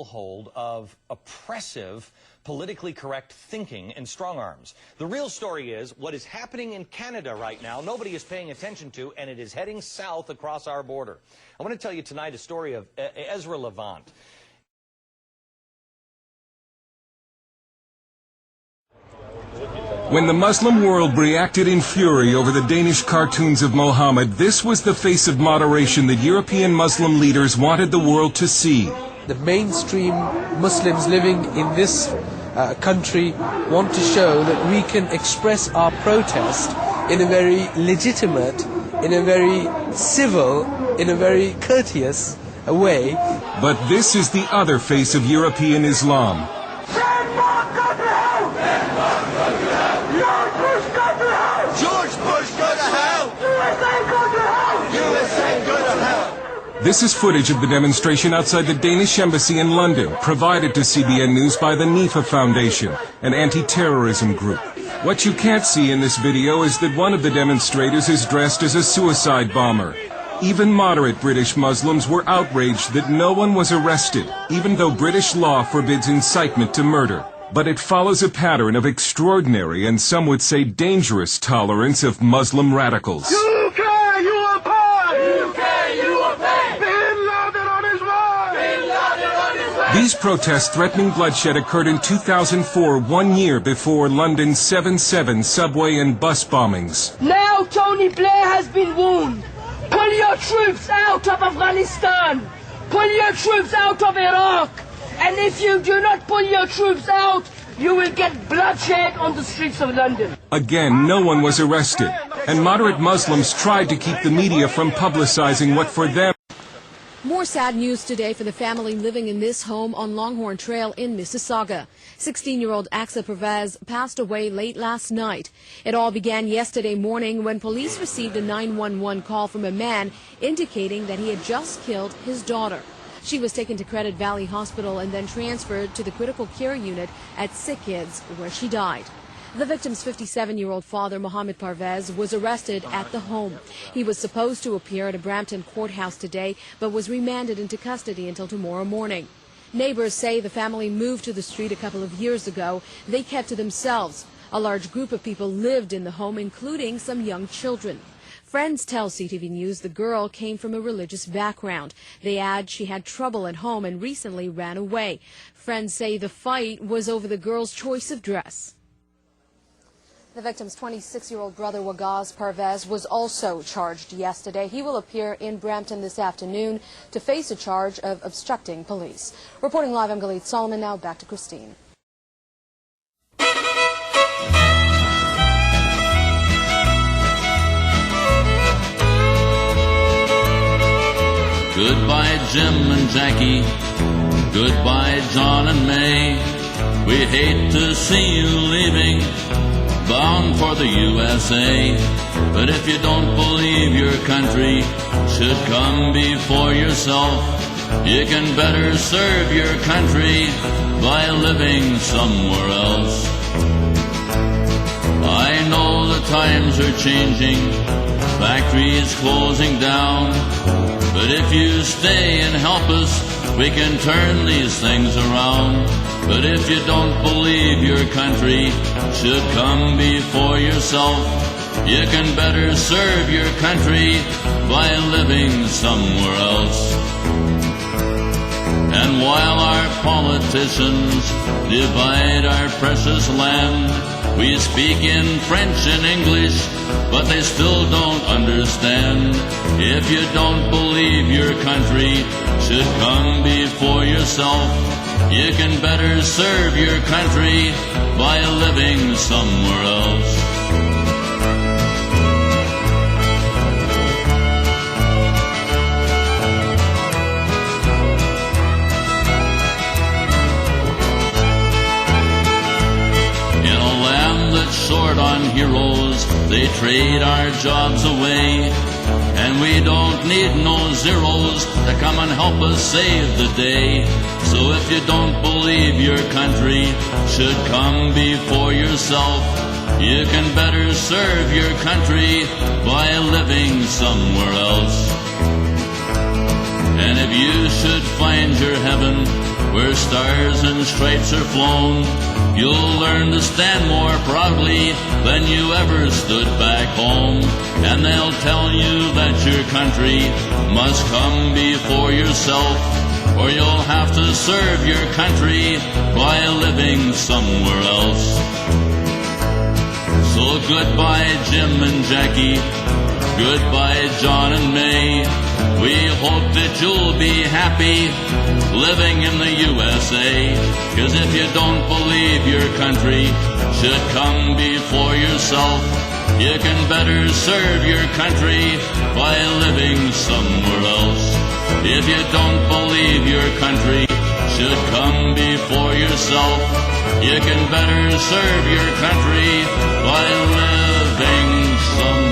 stranglehold of oppressive, politically correct thinking and strong arms. The real story is what is happening in Canada right now, nobody is paying attention to, and it is heading south across our border. I want to tell you tonight a story of Ezra Levant. When the Muslim world reacted in fury over the Danish cartoons of Mohammed, this was the face of moderation that European Muslim leaders wanted the world to see. The mainstream Muslims living in this country want to show that we can express our protest in a very legitimate, in a very civil, in a very courteous way. But this is the other face of European Islam. This is footage of the demonstration outside the Danish embassy in London, provided to CBN News by the NIFA Foundation, an anti-terrorism group. What you can't see in this video is that one of the demonstrators is dressed as a suicide bomber. Even moderate British Muslims were outraged that no one was arrested, even though British law forbids incitement to murder. But it follows a pattern of extraordinary and some would say dangerous tolerance of Muslim radicals. These protests threatening bloodshed occurred in 2004, 1 year before London's 7/7 subway and bus bombings. Now Tony Blair has been warned. Pull your troops out of Afghanistan. Pull your troops out of Iraq. And if you do not pull your troops out, you will get bloodshed on the streets of London. Again, no one was arrested, and moderate Muslims tried to keep the media from publicizing what for them. More sad news today for the family living in this home on Longhorn Trail in Mississauga. 16-year-old Axa Pervez passed away late last night. It all began yesterday morning when police received a 911 call from a man indicating that he had just killed his daughter. She was taken to Credit Valley Hospital and then transferred to the critical care unit at Sick Kids, where she died. The victim's 57-year-old father, Mohammed Parvez, was arrested at the home. He was supposed to appear at a Brampton courthouse today, but was remanded into custody until tomorrow morning. Neighbors say the family moved to the street a couple of years ago. They kept to themselves. A large group of people lived in the home, including some young children. Friends tell CTV News the girl came from a religious background. They add she had trouble at home and recently ran away. Friends say the fight was over the girl's choice of dress. The victim's 26-year-old brother, Wagaz Parvez, was also charged yesterday. He will appear in Brampton this afternoon to face a charge of obstructing police. Reporting live, I'm Galit Solomon. Now back to Christine. Goodbye, Jim and Jackie. Goodbye, John and May. We hate to see you leaving, bound for the USA. But if you don't believe your country should come before yourself, you can better serve your country by living somewhere else. I know the times are changing, factories closing down, but if you stay and help us, we can turn these things around. But if you don't believe your country should come before yourself, you can better serve your country by living somewhere else. And while our politicians divide our precious land, we speak in French and English, but they still don't understand. If you don't believe your country should come before yourself, you can better serve your country by living somewhere else. In a land that's short on heroes, they trade our jobs away. And we don't need no zeros to come and help us save the day. So if you don't believe your country should come before yourself, you can better serve your country by living somewhere else. And if you should find your heaven where stars and stripes are flown. You'll learn to stand more proudly than you ever stood back home. And they'll tell you that your country must come before yourself, or you'll have to serve your country by living somewhere else. So goodbye, Jim and Jackie. Goodbye, John and May. We hope that you'll be happy living in the USA. 'Cause if you don't believe your country should come before yourself, you can better serve your country by living somewhere else. If you don't believe your country should come before yourself, you can better serve your country by living somewhere else.